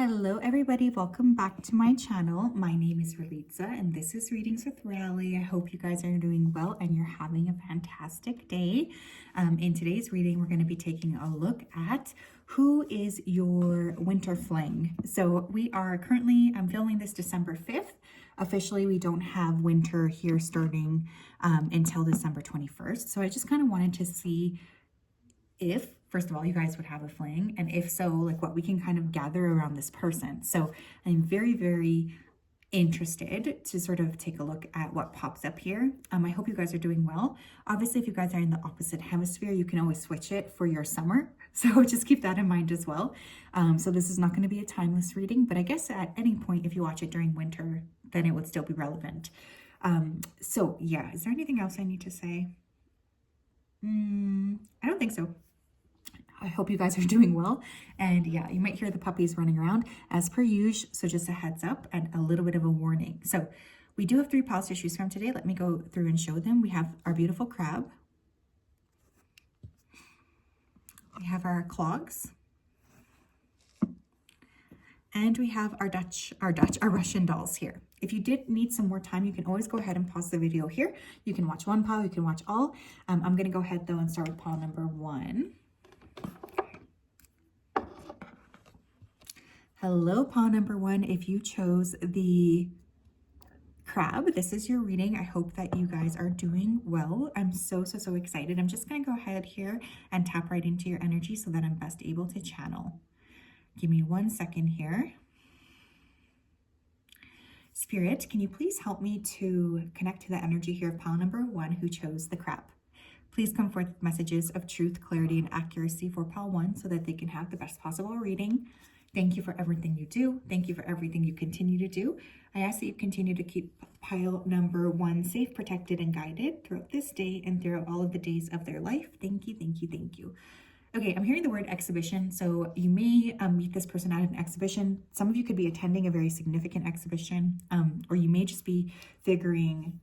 Hello everybody, welcome back to my channel. My name is Ralitza and this is Readings with Rally. I hope you guys are doing well and you're having a fantastic day. In today's reading, we're going to be taking a look at who is your winter fling. So we are currently, I'm filming this December 5th. Officially, we don't have winter here starting until December 21st. So I just kind of wanted to see if, first of all, you guys would have a fling, and if so, like what we can kind of gather around this person. So I'm very, very interested to sort of take a look at what pops up here. I hope you guys are doing well. Obviously, if you guys are in the opposite hemisphere, you can always switch it for your summer. So just keep that in mind as well. So this is not going to be a timeless reading, but I guess at any point, if you watch it during winter, then it would still be relevant. So yeah, is there anything else I need to say? I don't think so. I hope you guys are doing well. And yeah, you might hear the puppies running around as per usual. So just a heads up and a little bit of a warning. So we do have 3 piles to choose from today. Let me go through and show them. We have our beautiful crab. We have our clogs. And we have our Russian dolls here. If you did need some more time, you can always go ahead and pause the video here. You can watch one pile, you can watch all. I'm going to go ahead though and start with pile number 1. Hello, pile number 1. If you chose the crab, this is your reading. I hope that you guys are doing well. I'm so excited. I'm just going to go ahead here and tap right into your energy so that I'm best able to channel. Give me 1 second here. Spirit, can you please help me to connect to the energy here of pile number 1 who chose the crab? Please come forth with messages of truth, clarity, and accuracy for pile 1 so that they can have the best possible reading. Thank you for everything you do. Thank you for everything you continue to do. I ask that you continue to keep pile number 1 safe, protected, and guided throughout this day and throughout all of the days of their life. Thank you, thank you, thank you. Okay, I'm hearing the word exhibition. So you may meet this person at an exhibition. Some of you could be attending a very significant exhibition, or you may just be figuring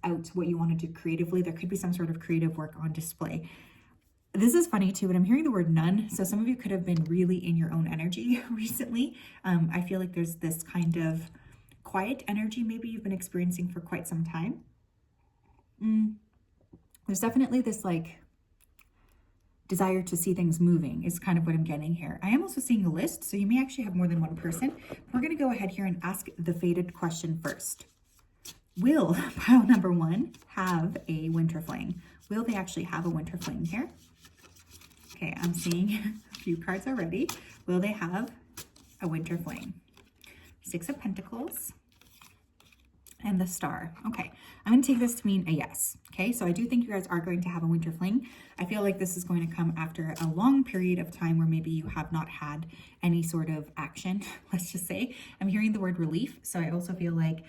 out what you want to do creatively. There could be some sort of creative work on display. This is funny too, but I'm hearing the word none. So some of you could have been really in your own energy recently. I feel like there's this kind of quiet energy maybe you've been experiencing for quite some time. There's definitely this like desire to see things moving is kind of what I'm getting here. I am also seeing a list, so you may actually have more than one person. We're going to go ahead here and ask the fated question first. Will pile number 1 have a winter fling? Will they actually have a winter fling here? Okay, I'm seeing a few cards already. Will they have a winter fling? 6 of Pentacles and the Star. Okay, I'm going to take this to mean a yes. Okay, so I do think you guys are going to have a winter fling. I feel like this is going to come after a long period of time where maybe you have not had any sort of action, let's just say. I'm hearing the word relief, so I also feel like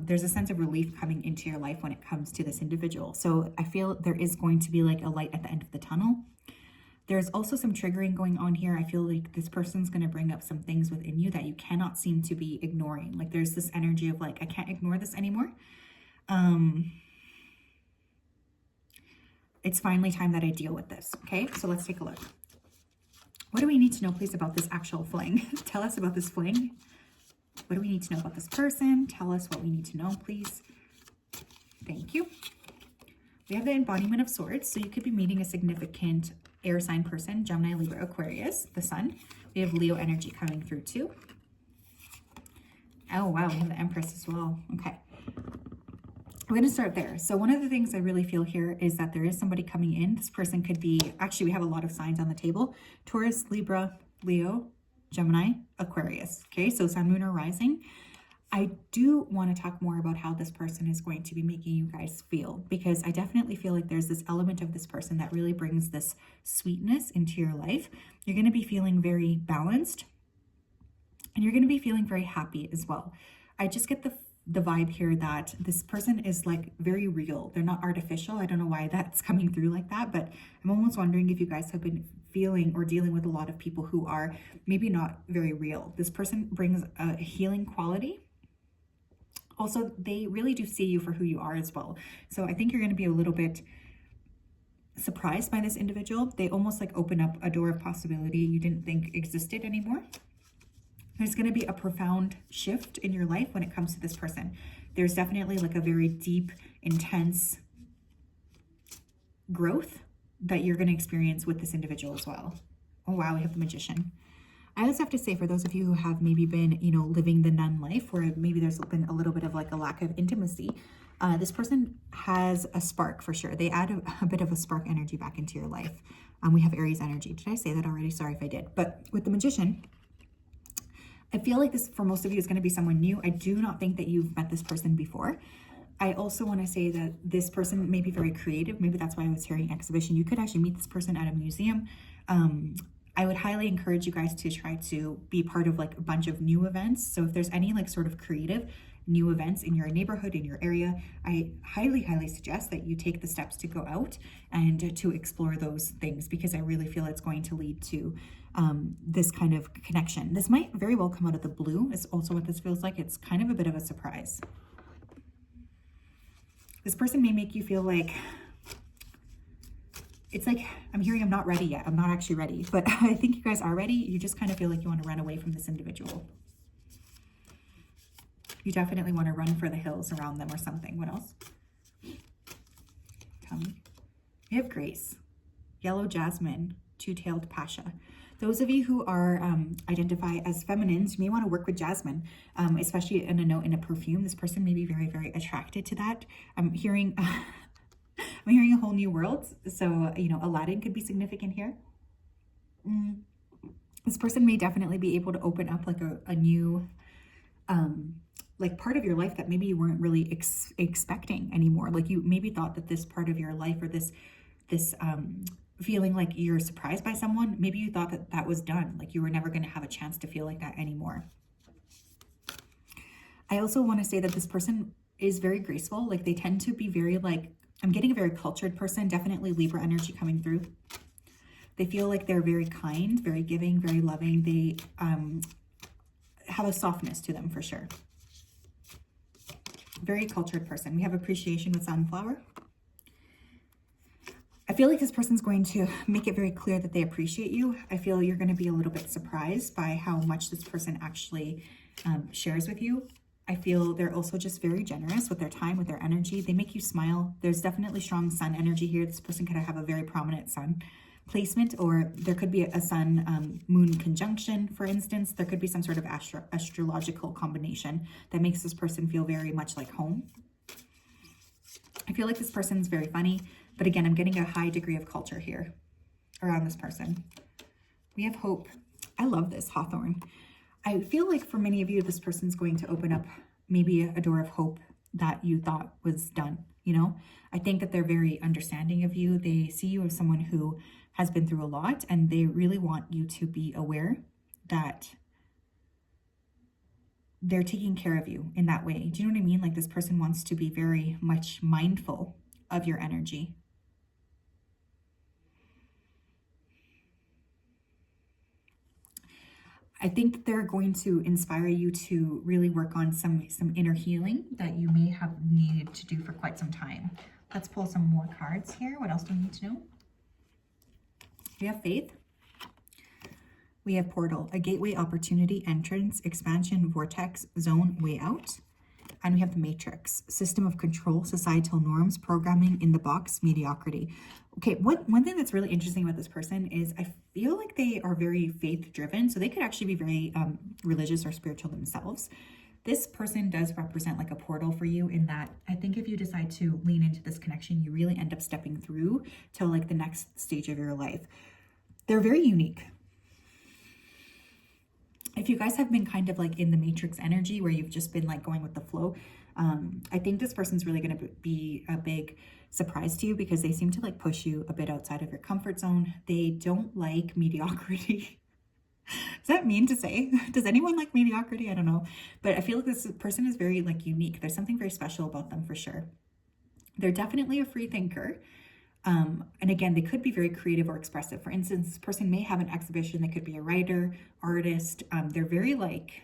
there's a sense of relief coming into your life when it comes to this individual. So I feel there is going to be like a light at the end of the tunnel. There's also some triggering going on here. I feel like this person's going to bring up some things within you that you cannot seem to be ignoring. Like there's this energy of like, I can't ignore this anymore. It's finally time that I deal with this. Okay, so let's take a look. What do we need to know, please, about this actual fling? Tell us about this fling. What do we need to know about this person? Tell us what we need to know, please. Thank you. We have the embodiment of swords. So you could be meeting a significant air sign person, Gemini, Libra, Aquarius, the sun. We have Leo energy coming through too. Oh, wow. We have the Empress as well. Okay. We're going to start there. So one of the things I really feel here is that there is somebody coming in. This person could be, actually, we have a lot of signs on the table. Taurus, Libra, Leo, Gemini, Aquarius. Okay. So sun, moon, or rising. I do want to talk more about how this person is going to be making you guys feel, because I definitely feel like there's this element of this person that really brings this sweetness into your life. You're going to be feeling very balanced and you're going to be feeling very happy as well. I just get the vibe here that this person is like very real. They're not artificial. I don't know why that's coming through like that, but I'm almost wondering if you guys have been feeling or dealing with a lot of people who are maybe not very real. This person brings a healing quality. Also, they really do see you for who you are as well. So I think you're going to be a little bit surprised by this individual. They almost like open up a door of possibility you didn't think existed anymore. There's going to be a profound shift in your life when it comes to this person. There's definitely like a very deep, intense growth that you're going to experience with this individual as well. Oh, wow. We have the Magician. I also have to say, for those of you who have maybe been, you know, living the nun life, where maybe there's been a little bit of like a lack of intimacy, this person has a spark for sure. They add a bit of a spark energy back into your life. We have Aries energy. Did I say that already? Sorry if I did. But with the Magician, I feel like this for most of you is going to be someone new. I do not think that you've met this person before. I also want to say that this person may be very creative. Maybe that's why I was hearing exhibition. You could actually meet this person at a museum. I would highly encourage you guys to try to be part of like a bunch of new events. So if there's any like sort of creative new events in your neighborhood, in your area, I highly, highly suggest that you take the steps to go out and to explore those things, because I really feel it's going to lead to this kind of connection. This might very well come out of the blue. It's also what this feels like. It's kind of a bit of a surprise. This person may make you feel like, it's like, I'm hearing I'm not ready yet. I'm not actually ready, but I think you guys are ready. You just kind of feel like you want to run away from this individual. You definitely want to run for the hills around them or something. What else? Tell me. We have Grace, Yellow Jasmine, Two-Tailed Pasha. Those of you who are identify as feminines, you may want to work with jasmine, especially in a note in a perfume. This person may be very, very attracted to that. I'm hearing a whole new world. So, you know, Aladdin could be significant here. This person may definitely be able to open up like a new, like part of your life that maybe you weren't really expecting anymore. Like you maybe thought that this part of your life, or this feeling like you're surprised by someone, maybe you thought that that was done. Like you were never going to have a chance to feel like that anymore. I also want to say that this person is very graceful. Like they tend to be very like, I'm getting a very cultured person, definitely Libra energy coming through. They feel like they're very kind, very giving, very loving. They have a softness to them for sure. Very cultured person. We have appreciation with Sunflower. I feel like this person's going to make it very clear that they appreciate you. I feel you're going to be a little bit surprised by how much this person actually shares with you. I feel they're also just very generous with their time, with their energy. They make you smile. There's definitely strong sun energy here. This person could have a very prominent sun placement, or there could be a sun moon conjunction, for instance. There could be some sort of astrological combination that makes this person feel very much like home. I feel like this person's very funny, but again, I'm getting a high degree of culture here around this person. We have Hope. I love this, Hawthorne. I feel like for many of you, this person's going to open up maybe a door of hope that you thought was done, you know? I think that they're very understanding of you. They see you as someone who has been through a lot, and they really want you to be aware that they're taking care of you in that way. Do you know what I mean? Like this person wants to be very much mindful of your energy. I think that they're going to inspire you to really work on some inner healing that you may have needed to do for quite some time. Let's pull some more cards here. What else do we need to know? We have Faith. We have Portal, a gateway, opportunity, entrance, expansion, vortex, zone, way out. And we have the Matrix, system of control, societal norms, programming, in the box, mediocrity. Okay, one thing that's really interesting about this person is I feel like they are very faith driven. So they could actually be very religious or spiritual themselves. This person does represent like a portal for you, in that I think if you decide to lean into this connection, you really end up stepping through to like the next stage of your life. They're very unique. If you guys have been kind of like in the Matrix energy where you've just been like going with the flow, I think this person's really going to be a big surprise to you, because they seem to like push you a bit outside of your comfort zone. They don't like mediocrity. Does that mean to say? Does anyone like mediocrity? I don't know. But I feel like this person is very like unique. There's something very special about them for sure. They're definitely a free thinker. And again, they could be very creative or expressive. For instance, this person may have an exhibition. They could be a writer, artist. They're very like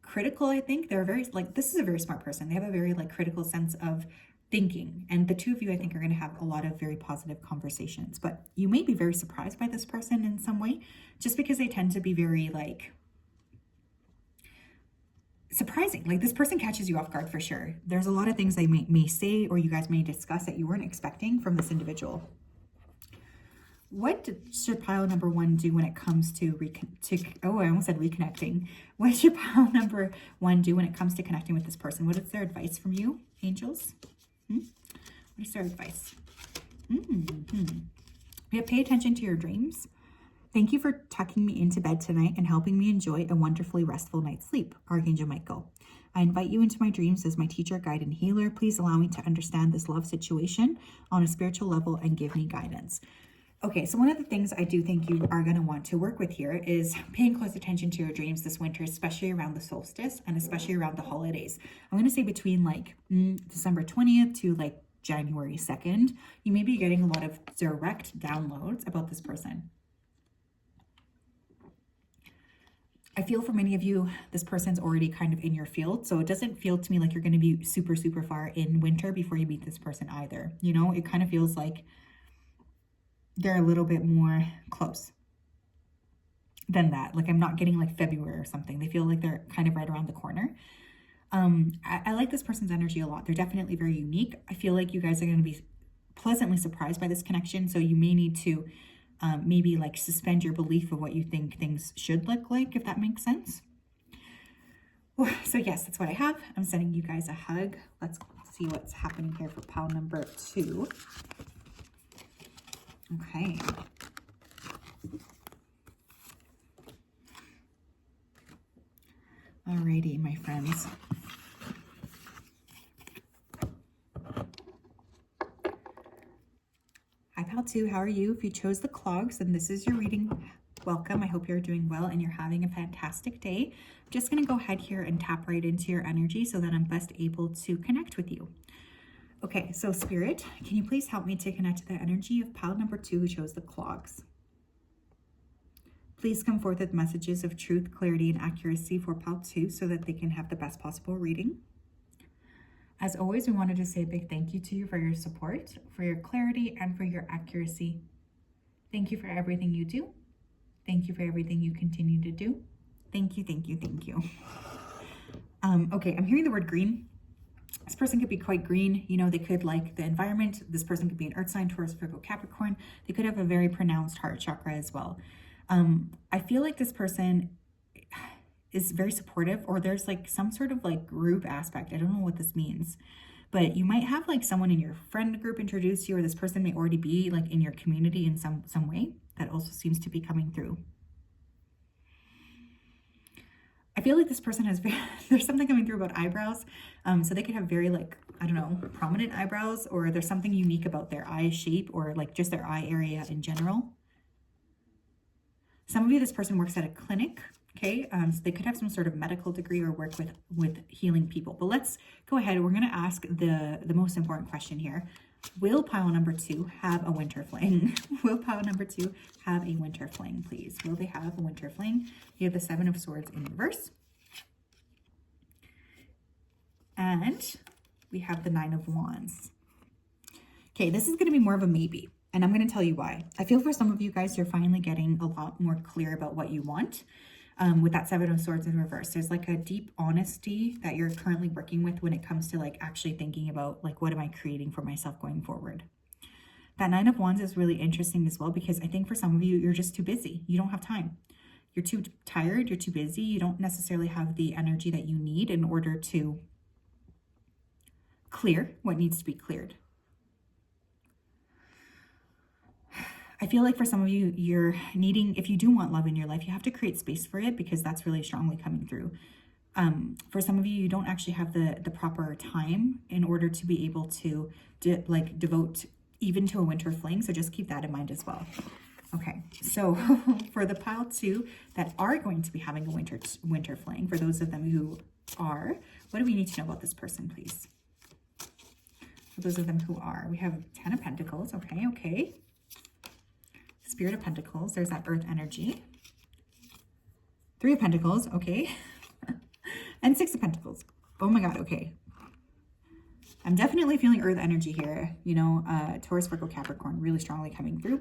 critical, I think. They're very like, this is a very smart person. They have a very like critical sense of thinking. And the two of you, I think, are going to have a lot of very positive conversations. But you may be very surprised by this person in some way, just because they tend to be very like surprising. Like this person catches you off guard for sure. There's a lot of things they may say or you guys may discuss that you weren't expecting from this individual. What should pile number 1 do when it comes to oh, I almost said reconnecting. What should pile number 1 do when it comes to connecting with this person? What is their advice from you, angels? What is their advice? Yeah, pay attention to your dreams. Thank you for tucking me into bed tonight and helping me enjoy a wonderfully restful night's sleep, Archangel Michael. I invite you into my dreams as my teacher, guide, and healer. Please allow me to understand this love situation on a spiritual level and give me guidance. Okay, so one of the things I do think you are going to want to work with here is paying close attention to your dreams this winter, especially around the solstice and especially around the holidays. I'm going to say between like December 20th to like January 2nd, you may be getting a lot of direct downloads about this person. I feel for many of you, this person's already kind of in your field. So it doesn't feel to me like you're going to be super, super far in winter before you meet this person either. You know, it kind of feels like they're a little bit more close than that. Like I'm not getting like February or something. They feel like they're kind of right around the corner. I like this person's energy a lot. They're definitely very unique. I feel like you guys are going to be pleasantly surprised by this connection. So you may need to maybe like suspend your belief of what you think things should look like, if that makes sense. So yes, that's what I have. I'm sending you guys a hug. Let's see what's happening here for pile number 2. Okay. Alrighty, my friends. Hi, pile 2. How are you? If you chose the clogs, then this is your reading. Welcome. I hope you're doing well and you're having a fantastic day. I'm just going to go ahead here and tap right into your energy so that I'm best able to connect with you. Okay, so Spirit, can you please help me to connect to the energy of pile number 2 who chose the clogs? Please come forth with messages of truth, clarity, and accuracy for pile 2 so that they can have the best possible reading. As always, we wanted to say a big thank you to you for your support, for your clarity, and for your accuracy. Thank you for everything you do. Thank you for everything you continue to do. Thank you, thank you, thank you. Okay, I'm hearing the word green. This person could be quite green. You know, they could like the environment. This person could be an earth sign, Taurus, Virgo, Capricorn. They could have a very pronounced heart chakra as well. I feel like this person is very supportive, or there's like some sort of like group aspect. I don't know what this means, but you might have like someone in your friend group introduce you, or this person may already be like in your community in some way. That also seems to be coming through. I feel like this person has, there's something coming through about eyebrows. So they could have very like, I don't know, prominent eyebrows, or there's something unique about their eye shape or like just their eye area in general. Some of you, this person works at a clinic, okay? So they could have some sort of medical degree or work with healing people. But let's go ahead. We're going to ask the most important question here. Will pile number 2 have a winter fling? Will pile number 2 have a winter fling, please? Will they have a winter fling? You have the 7 of Swords in reverse. And we have the 9 of Wands. Okay, this is going to be more of a maybe. And I'm going to tell you why. I feel for some of you guys, you're finally getting a lot more clear about what you want. With that 7 of Swords in reverse, there's like a deep honesty that you're currently working with when it comes to like actually thinking about like, what am I creating for myself going forward? That 9 of Wands is really interesting as well, because I think for some of you, you're just too busy. You don't have time. You're too tired. You're too busy. You don't necessarily have the energy that you need in order to clear what needs to be cleared. I feel like for some of you, you're needing, if you do want love in your life, you have to create space for it, because that's really strongly coming through. For some of you, you don't actually have the proper time in order to be able to devote even to a winter fling. So just keep that in mind as well. Okay, so for the pile 2 that are going to be having a winter fling, for those of them who are, what do we need to know about this person, please? For those of them who are, we have 10 of Pentacles. Okay. Spirit of Pentacles, there's that earth energy. 3 of Pentacles, okay. And 6 of Pentacles. Oh my God, okay. I'm definitely feeling earth energy here. You know, Taurus, Virgo, Capricorn, really strongly coming through.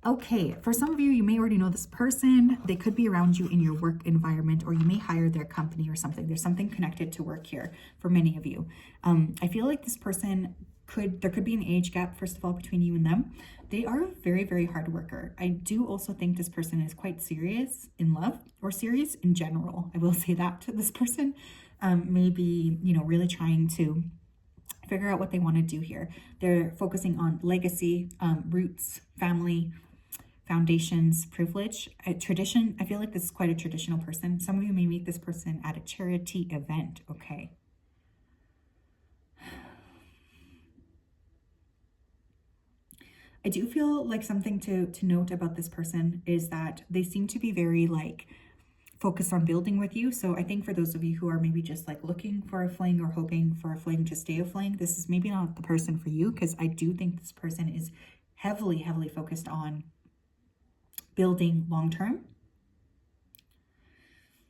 Okay, for some of you, you may already know this person. They could be around you in your work environment, or you may hire their company or something. There's something connected to work here for many of you. I feel like this person there could be an age gap, first of all, between you and them. They are a very, very hard worker. I do also think this person is quite serious in love, or serious in general. I will say that to this person. Maybe, really trying to figure out what they want to do here. They're focusing on legacy, roots, family, foundations, privilege, tradition. I feel like this is quite a traditional person. Some of you may meet this person at a charity event. Okay. I do feel like something to note about this person is that they seem to be very focused on building with you. So I think for those of you who are maybe just looking for a fling or hoping for a fling to stay a fling, this is maybe not the person for you, because I do think this person is heavily, heavily focused on building long-term.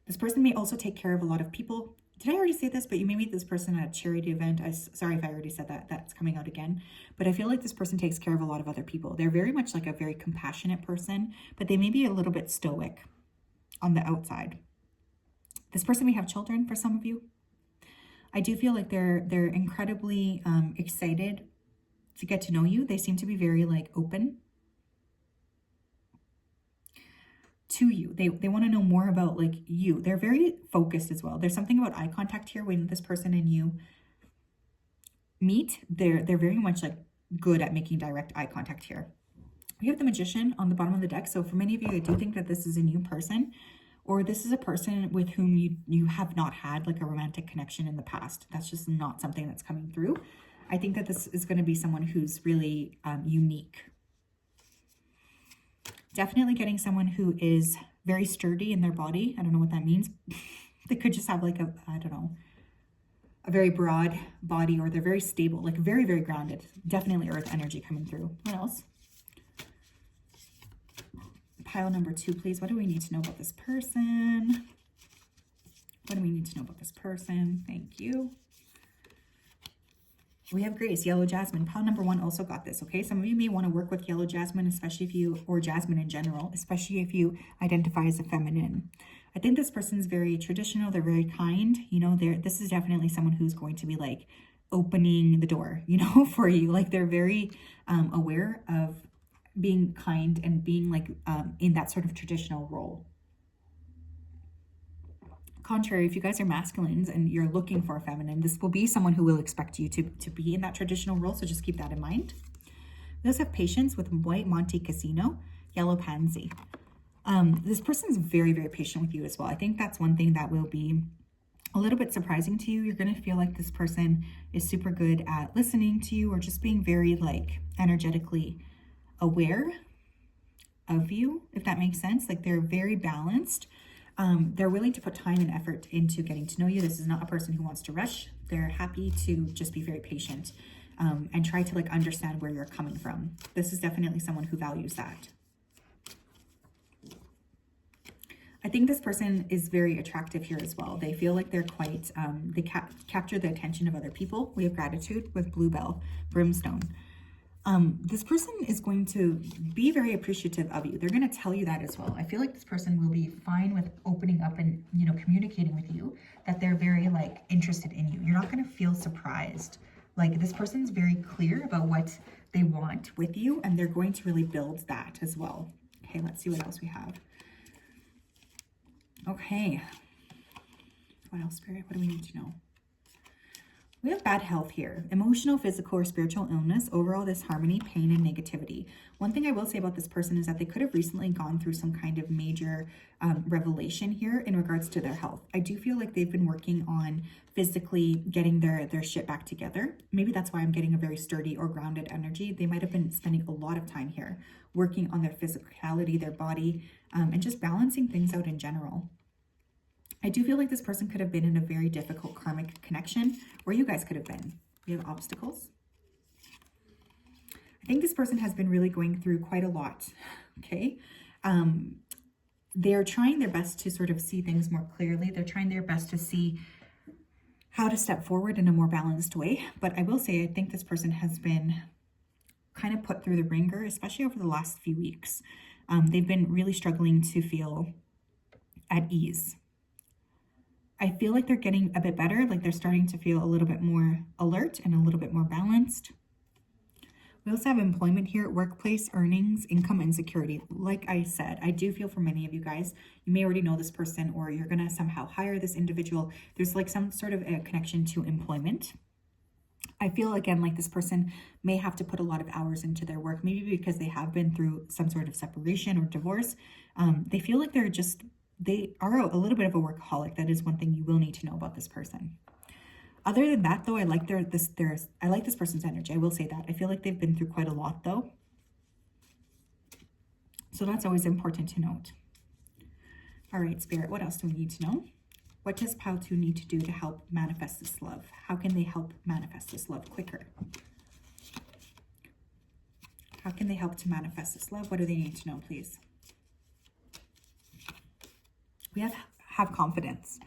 This person may also take care of a lot of people. Did I already say this? But you may meet this person at a charity event. Sorry if I already said that. That's coming out again. But I feel like this person takes care of a lot of other people. They're very much a very compassionate person, but they may be a little bit stoic on the outside. This person may have children for some of you. I do feel like they're incredibly excited to get to know you. They seem to be very open to you. They want to know more about you. They're very focused as well. There's something about eye contact here when this person and you meet. They're very much good at making direct eye contact here. We have the Magician on the bottom of the deck. So for many of you, I do think that this is a new person, or this is a person with whom you have not had a romantic connection in the past. That's just not something that's coming through. I think that this is going to be someone who's really unique. Definitely getting someone who is very sturdy in their body. I don't know what that means. They could just have a very broad body, or they're very stable, very, very grounded. Definitely earth energy coming through. What else? Pile number 2, please. What do we need to know about this person? What do we need to know about this person? Thank you. We have Grace, Yellow Jasmine. Pile number 1 also got this, okay? Some of you may want to work with Yellow Jasmine, especially if you, or Jasmine in general, especially if you identify as a feminine. I think this person's very traditional. They're very kind. This is definitely someone who's going to be opening the door, for you. They're very aware of being kind and being in that sort of traditional role. Contrary, if you guys are masculines and you're looking for a feminine, this will be someone who will expect you to be in that traditional role. So just keep that in mind. We also have Patience with White Monte Casino, Yellow Pansy. This person's very, very patient with you as well. I think that's one thing that will be a little bit surprising to you. You're going to feel like this person is super good at listening to you, or just being very energetically aware of you, if that makes sense. They're very balanced. They're willing to put time and effort into getting to know you. This is not a person who wants to rush. They're happy to just be very patient and try to understand where you're coming from. This is definitely someone who values that. I think this person is very attractive here as well. They feel like they're quite, they capture the attention of other people. We have Gratitude with Bluebell, Brimstone. This person is going to be very appreciative of you. They're going to tell you that as well. I feel like this person will be fine with opening up and, communicating with you, that they're very interested in you. You're not going to feel surprised. This person's very clear about what they want with you, and they're going to really build that as well. Okay, let's see what else we have. Okay. What else, Spirit? What do we need to know? We have bad health here. Emotional, physical, or spiritual illness, overall disharmony, pain, and negativity. One thing I will say about this person is that they could have recently gone through some kind of major revelation here in regards to their health. I do feel like they've been working on physically getting their shit back together. Maybe that's why I'm getting a very sturdy or grounded energy. They might have been spending a lot of time here working on their physicality, their body, and just balancing things out in general. I do feel like this person could have been in a very difficult karmic connection, or you guys could have been. We have obstacles. I think this person has been really going through quite a lot, okay? They're trying their best to sort of see things more clearly. They're trying their best to see how to step forward in a more balanced way. But I will say, I think this person has been kind of put through the ringer, especially over the last few weeks. They've been really struggling to feel at ease. I feel like they're getting a bit better, like they're starting to feel a little bit more alert and a little bit more balanced. We also have employment here, workplace, earnings, income, and security. Like I said, I do feel for many of you guys, you may already know this person or you're going to somehow hire this individual. There's like some sort of a connection to employment. I feel again like this person may have to put a lot of hours into their work, maybe because they have been through some sort of separation or divorce. They feel like they are a little bit of a workaholic. That is one thing you will need to know about this person. Other than that, though, I like this person's energy. I will say that. I feel like they've been through quite a lot, though. So that's always important to note. All right, Spirit, what else do we need to know? What does Pile 2 need to do to help manifest this love? How can they help manifest this love quicker? How can they help to manifest this love? What do they need to know, please? We have confidence.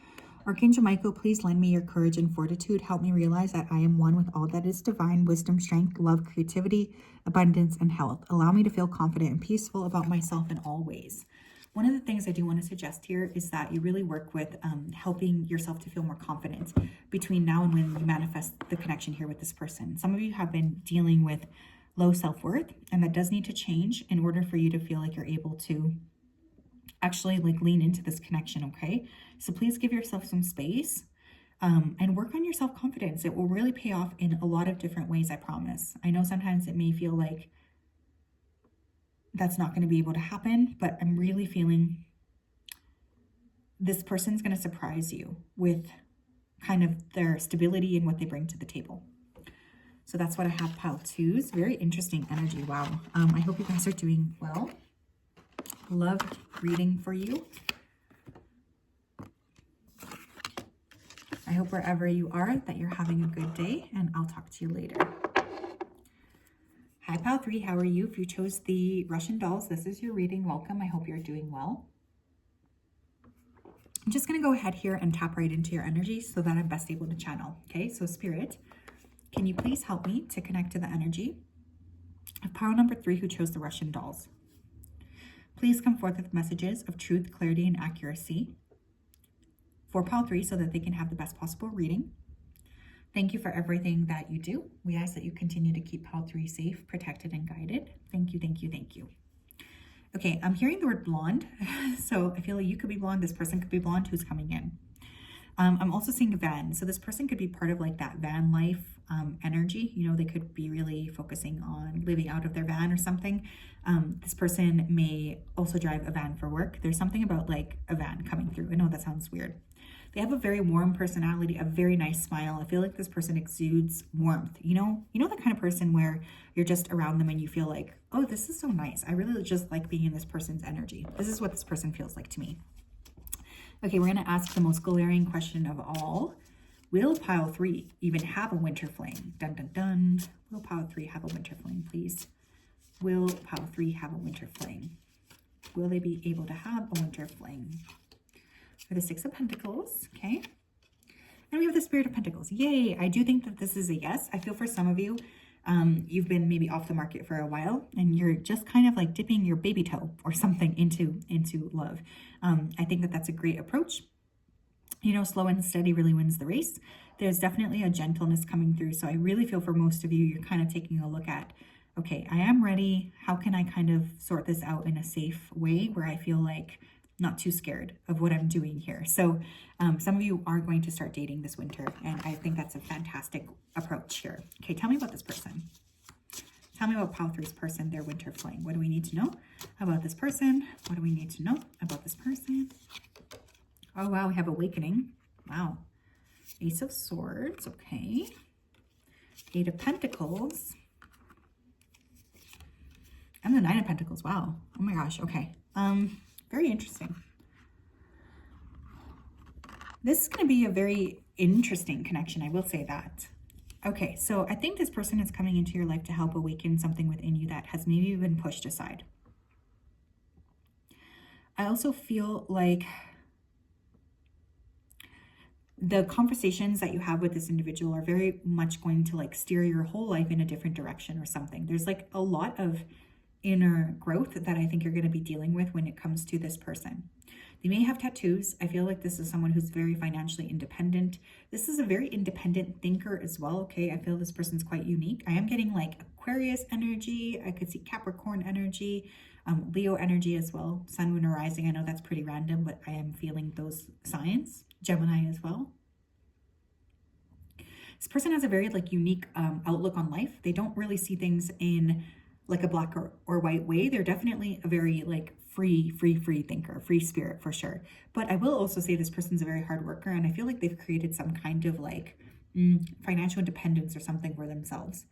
Archangel Michael, please lend me your courage and fortitude. Help me realize that I am one with all that is divine, wisdom, strength, love, creativity, abundance, and health. Allow me to feel confident and peaceful about myself in all ways. One of the things I do want to suggest here is that you really work with helping yourself to feel more confident between now and when you manifest the connection here with this person. Some of you have been dealing with low self-worth, and that does need to change in order for you to feel like you're able to actually like lean into this connection, okay? So please give yourself some space and work on your self-confidence. It will really pay off in a lot of different ways, I promise. I know sometimes it may feel like that's not going to be able to happen, but I'm really feeling this person's going to surprise you with kind of their stability and what they bring to the table. So that's what I have, Pile 2's. Very interesting energy. Wow. I hope you guys are doing well. Loved reading for you. I hope wherever you are that you're having a good day, and I'll talk to you later. Hi, Pile 3. How are you? If you chose the Russian dolls, this is your reading. Welcome. I hope you're doing well. I'm just going to go ahead here and tap right into your energy so that I'm best able to channel. Okay, so Spirit, can you please help me to connect to the energy of Pile number 3 who chose the Russian dolls? Please come forth with messages of truth, clarity, and accuracy for Pile 3 so that they can have the best possible reading. Thank you for everything that you do. We ask that you continue to keep Pile 3 safe, protected, and guided. Thank you, thank you, thank you. Okay, I'm hearing the word blonde. So I feel like you could be blonde. This person could be blonde who's coming in. I'm also seeing a van. So this person could be part of like that van life energy. You know, they could be really focusing on living out of their van or something. This person may also drive a van for work. There's something about like a van coming through. I know that sounds weird. They have a very warm personality, a very nice smile. I feel like this person exudes warmth. You know the kind of person where you're just around them and you feel like, oh, this is so nice. I really just like being in this person's energy. This is what this person feels like to me. Okay, we're going to ask the most glaring question of all. Will Pile 3 even have a winter flame? Dun, dun, dun. Will Pile 3 have a winter flame, please? Will Pile 3 have a winter flame? Will they be able to have a winter flame? For the 6 of Pentacles, okay? And we have the Spirit of Pentacles. Yay! I do think that this is a yes. I feel for some of you, you've been maybe off the market for a while and you're just kind of like dipping your baby toe or something into love. I think that that's a great approach. You know, slow and steady really wins the race. There's definitely a gentleness coming through. So I really feel for most of you, you're kind of taking a look at, okay, I am ready. How can I kind of sort this out in a safe way where I feel like not too scared of what I'm doing here? So some of you are going to start dating this winter, and I think that's a fantastic approach here. Okay, tell me about this person. Tell me about Pile 3's person, their winter flame. What do we need to know about this person? What do we need to know about this person? Oh, wow, we have Awakening. Wow. Ace of Swords, okay. 8 of Pentacles. And the 9 of Pentacles, wow. Oh my gosh, okay. Very interesting. This is going to be a very interesting connection, I will say that. Okay, so I think this person is coming into your life to help awaken something within you that has maybe been pushed aside. I also feel like the conversations that you have with this individual are very much going to like steer your whole life in a different direction or something. There's like a lot of inner growth that I think you're going to be dealing with when it comes to this person. They may have tattoos. I feel like this is someone who's very financially independent. This is a very independent thinker as well, okay? I feel this person's quite unique. I am getting like Aquarius energy. I could see Capricorn energy, Leo energy as well. Sun, Moon, or Rising. I know that's pretty random, but I am feeling those signs. Gemini as well. This person has a very like unique outlook on life. They don't really see things in like a black or white way. They're definitely a very like free thinker, free spirit for sure. But I will also say this person's a very hard worker, and I feel like they've created some kind of like financial independence or something for themselves.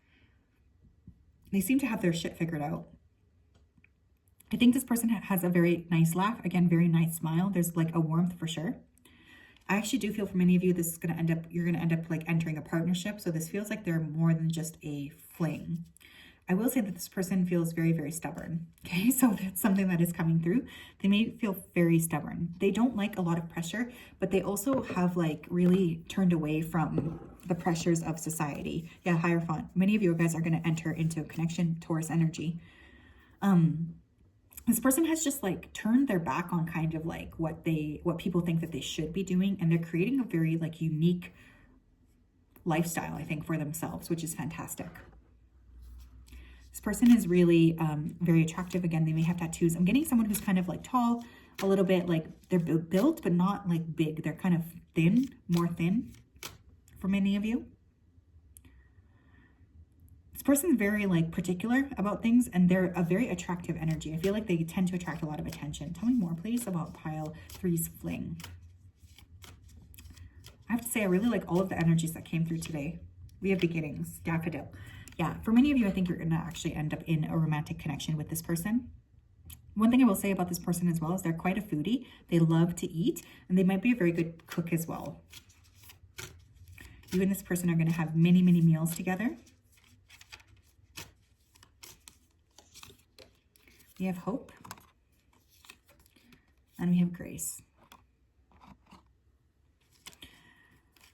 They seem to have their shit figured out. I think this person has a very nice laugh. Again, very nice smile. There's like a warmth for sure. I actually do feel for many of you, this is going to end up, you're going to end up like entering a partnership. So this feels like they're more than just a fling. I will say that this person feels very stubborn. Okay, so that's something that is coming through. They may feel very stubborn. They don't like a lot of pressure, but they also have like really turned away from the pressures of society. Yeah, Hierophant. Many of you guys are going to enter into a connection, Taurus energy. This person has just like turned their back on kind of like what people think that they should be doing, and they're creating a very like unique lifestyle, I think, for themselves, which is fantastic. This person is really very attractive. Again, they may have tattoos. I'm getting someone who's kind of like tall, a little bit like they're built, but not like big. They're kind of thin, more thin for many of you. This person's very like particular about things, and they're a very attractive energy. I feel like they tend to attract a lot of attention. Tell me more, please, about pile 3's fling. I have to say, I really like all of the energies that came through today. We have beginnings, daffodil. Yeah, for many of you, I think you're going to actually end up in a romantic connection with this person. One thing I will say about this person as well is they're quite a foodie. They love to eat, and they might be a very good cook as well. You and this person are going to have many meals together. We have hope, and we have grace.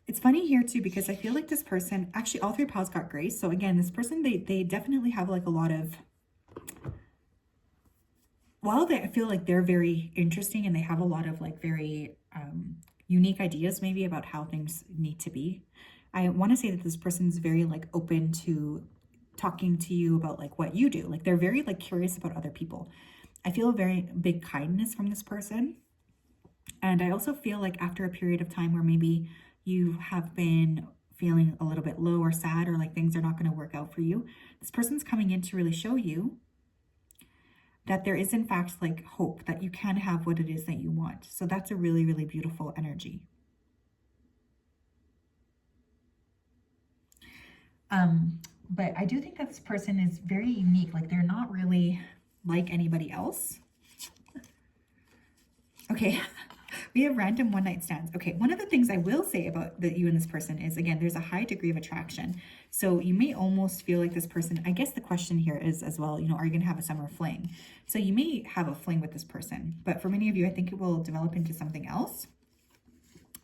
It's funny here too, because I feel like this person, actually all 3 piles got grace. So again, this person, they definitely have like a lot of, while I feel like they're very interesting and they have a lot of like very unique ideas maybe about how things need to be. I want to say that this person's very like open to talking to you about like what you do. Like they're very like curious about other people. I feel a very big kindness from this person. And I also feel like after a period of time where maybe you have been feeling a little bit low or sad, or like things are not going to work out for you, this person's coming in to really show you that there is in fact like hope, that you can have what it is that you want. So that's a really beautiful energy. But I do think that this person is very unique. Like they're not really like anybody else. Okay, we have random one-night stands. Okay, one of the things I will say about you and this person is, again, there's a high degree of attraction. So you may almost feel like this person, I guess the question here is as well, you know, are you going to have a summer fling? So you may have a fling with this person, but for many of you, I think it will develop into something else.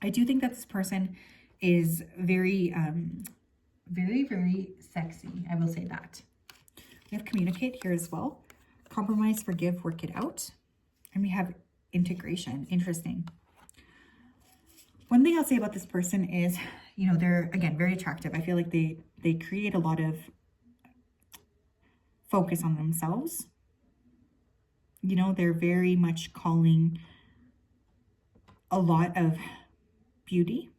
I do think that this person is very sexy. I will say that. We have communicate here as well. Compromise, forgive, work it out. And we have integration. Interesting. One thing I'll say about this person is, you know, they're, again, very attractive. I feel like they create a lot of focus on themselves. You know, they're very much calling a lot of beauty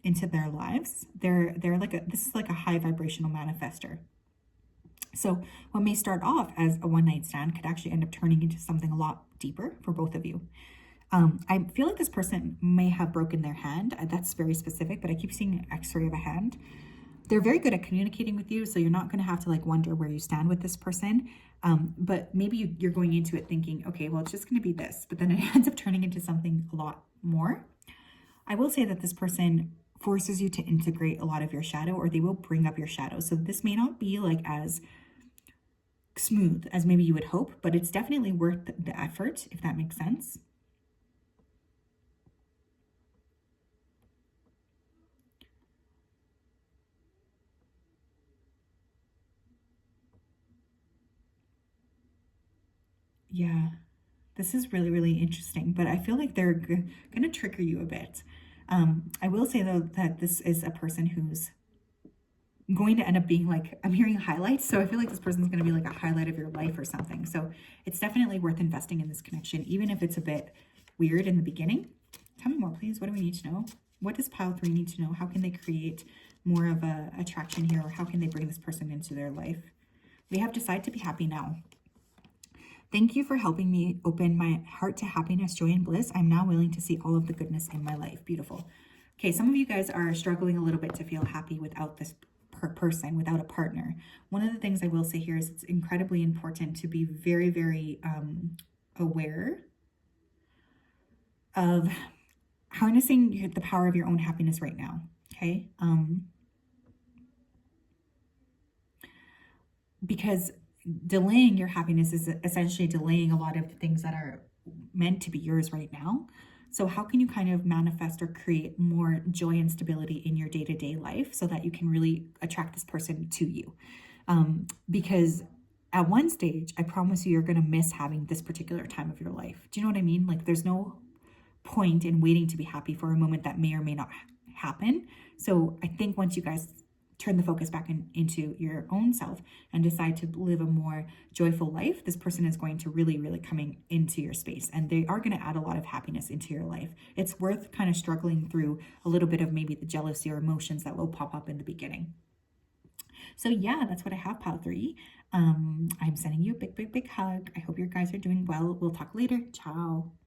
into their lives. They're like this is like a high vibrational manifester. So what may start off as a one-night stand could actually end up turning into something a lot deeper for both of you. I feel like this person may have broken their hand. That's very specific, but I keep seeing an x-ray of a hand. They're very good at communicating with you, so you're not going to have to like wonder where you stand with this person. But maybe you're going into it thinking, okay, well, it's just going to be this, but then it ends up turning into something a lot more. I will say that this person forces you to integrate a lot of your shadow, or they will bring up your shadow. So this may not be like as smooth as maybe you would hope, but it's definitely worth the effort, if that makes sense. Yeah, this is really, really interesting, but I feel like they're going to trigger you a bit. I will say though that this is a person who's going to end up being like, I'm hearing highlights. So I feel like this person's going to be like a highlight of your life or something. So it's definitely worth investing in this connection, even if it's a bit weird in the beginning. Tell me more, please. What do we need to know? What does pile 3 need to know? How can they create more of a attraction here? Or how can they bring this person into their life? We have decide to be happy now. Thank you for helping me open my heart to happiness, joy, and bliss. I'm now willing to see all of the goodness in my life. Beautiful. Okay, some of you guys are struggling a little bit to feel happy without this person, without a partner. One of the things I will say here is it's incredibly important to be very, very aware of harnessing the power of your own happiness right now. Okay. Because delaying your happiness is essentially delaying a lot of things that are meant to be yours right now. So how can you kind of manifest or create more joy and stability in your day-to-day life so that you can really attract this person to you? Because at one stage, I promise you, you're going to miss having this particular time of your life. Do you know what I mean? Like there's no point in waiting to be happy for a moment that may or may not happen. So I think once you guys turn the focus back into your own self and decide to live a more joyful life, this person is going to really, really coming into your space, and they are going to add a lot of happiness into your life. It's worth kind of struggling through a little bit of maybe the jealousy or emotions that will pop up in the beginning. So yeah, that's what I have, pile 3. I'm sending you a big, big, big hug. I hope you guys are doing well. We'll talk later. Ciao.